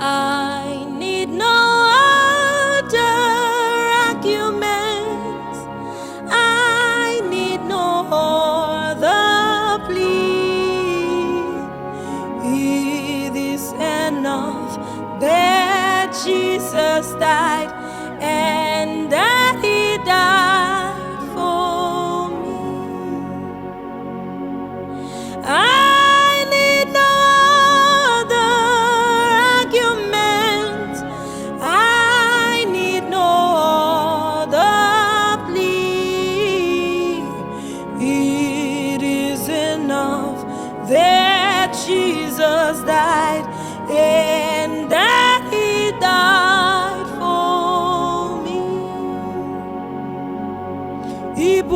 I need no other arguments. I need no other plea. It is enough that Jesus died and that He died for me. I need no other argument. I need no other plea. It is enough that Jesus died and that He died for me.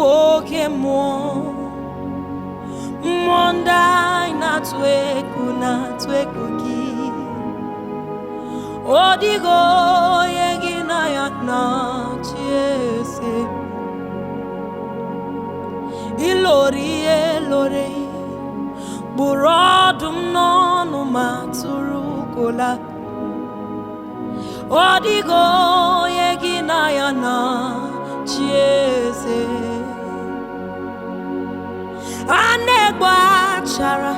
Okemmuo, Mondai na tweku gi. Odigo yegi na yana chiese. Ilori burodum nonu maturu kola. Odigo yegi na yana chiese. Anegwa chara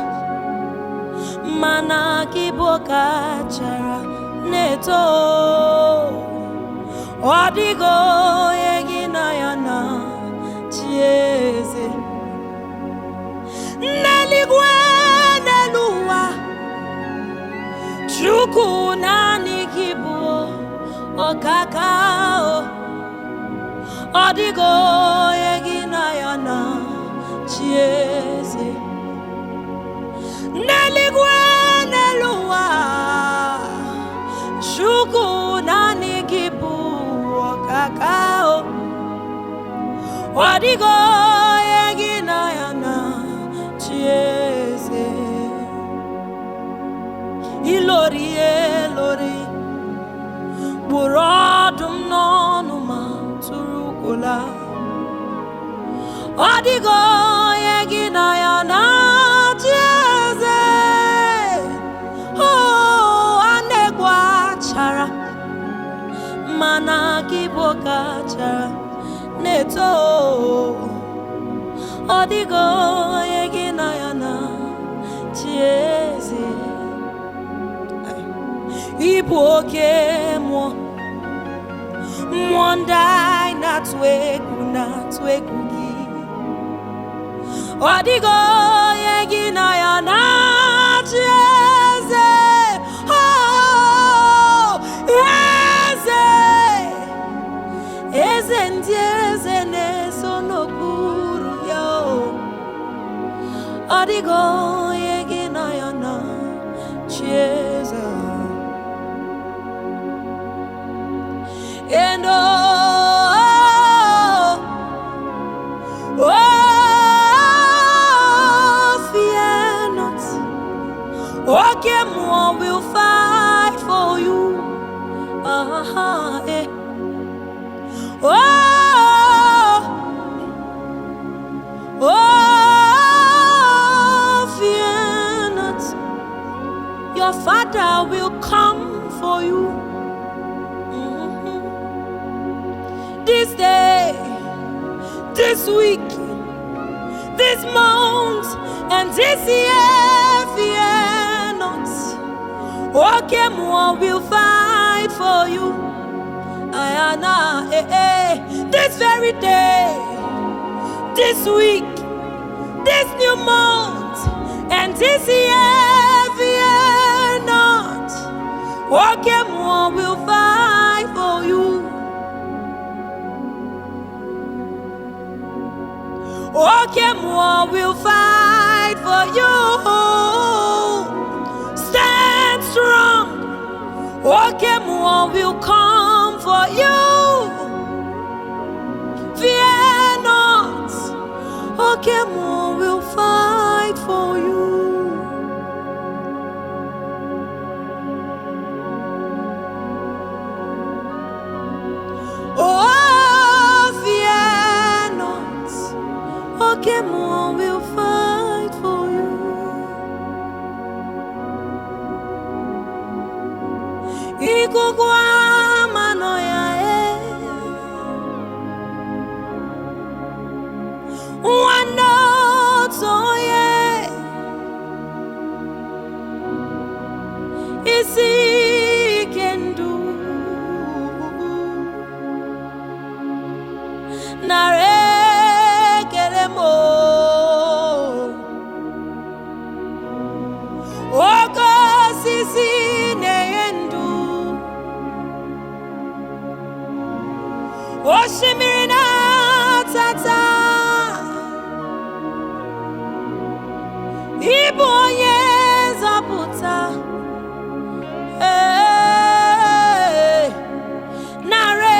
mana kiboka chara neto. Odigo egina yana chieze. Neligwe neluwa chuku nani kibo okakao. Odigo egina yana chieze. Neligwe neluwa shuku nani kibu kakao. Odigo yegina yana chieze. Ilori burodum nonu maturukola. Odigo yegina yana chieze. Oh, anegwa chara mana kiboka chara neto. Odigo yegina yana chieze. Okemmuo, Mondai na tweku gi. Odigo yegina yana chieze. Oh, eze ndieze neso nokuru yo. Odigo yegina yana chieze. And fear not. Okemmuo will fight for you. Fear not. Your Father will come for you. This day, this week, this month, and this year, fear not. Okemmuo will fight for you. This very day, this week, this new month, and this year, fear not. Okemmuo will fight for you. Okemmuo will fight for you. Stand strong. Okemmuo will come for you. Fear not. Okemmuo will fight for you. Oh, fear not. Okemmuo will fight for you. Ikugwa manoya Wano toye Isi kendu Nara Ekele mo Oko sisi neyendu Oshimirina tata Ibu onye zaputa Nara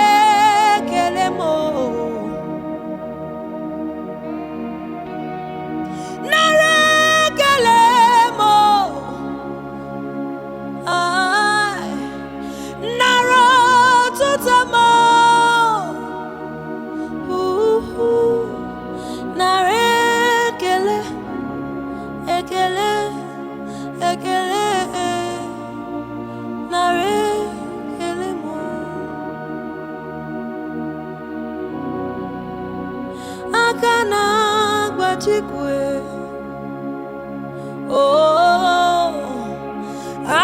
Ekele mo Nara Ekele mo Nara tutamo Nara Ekele Ekele Ekele Nara Ekele mo Akana gbachikwe Oh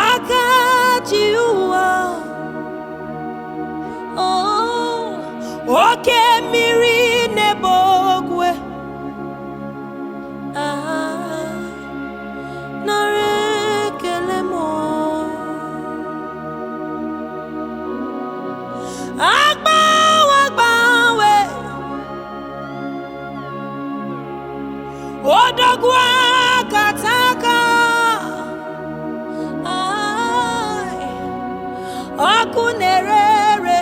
Akajiwa Oh Okemmuo nebogwe Nara Ekele mo Agbawe Odogwa kataka Akunerere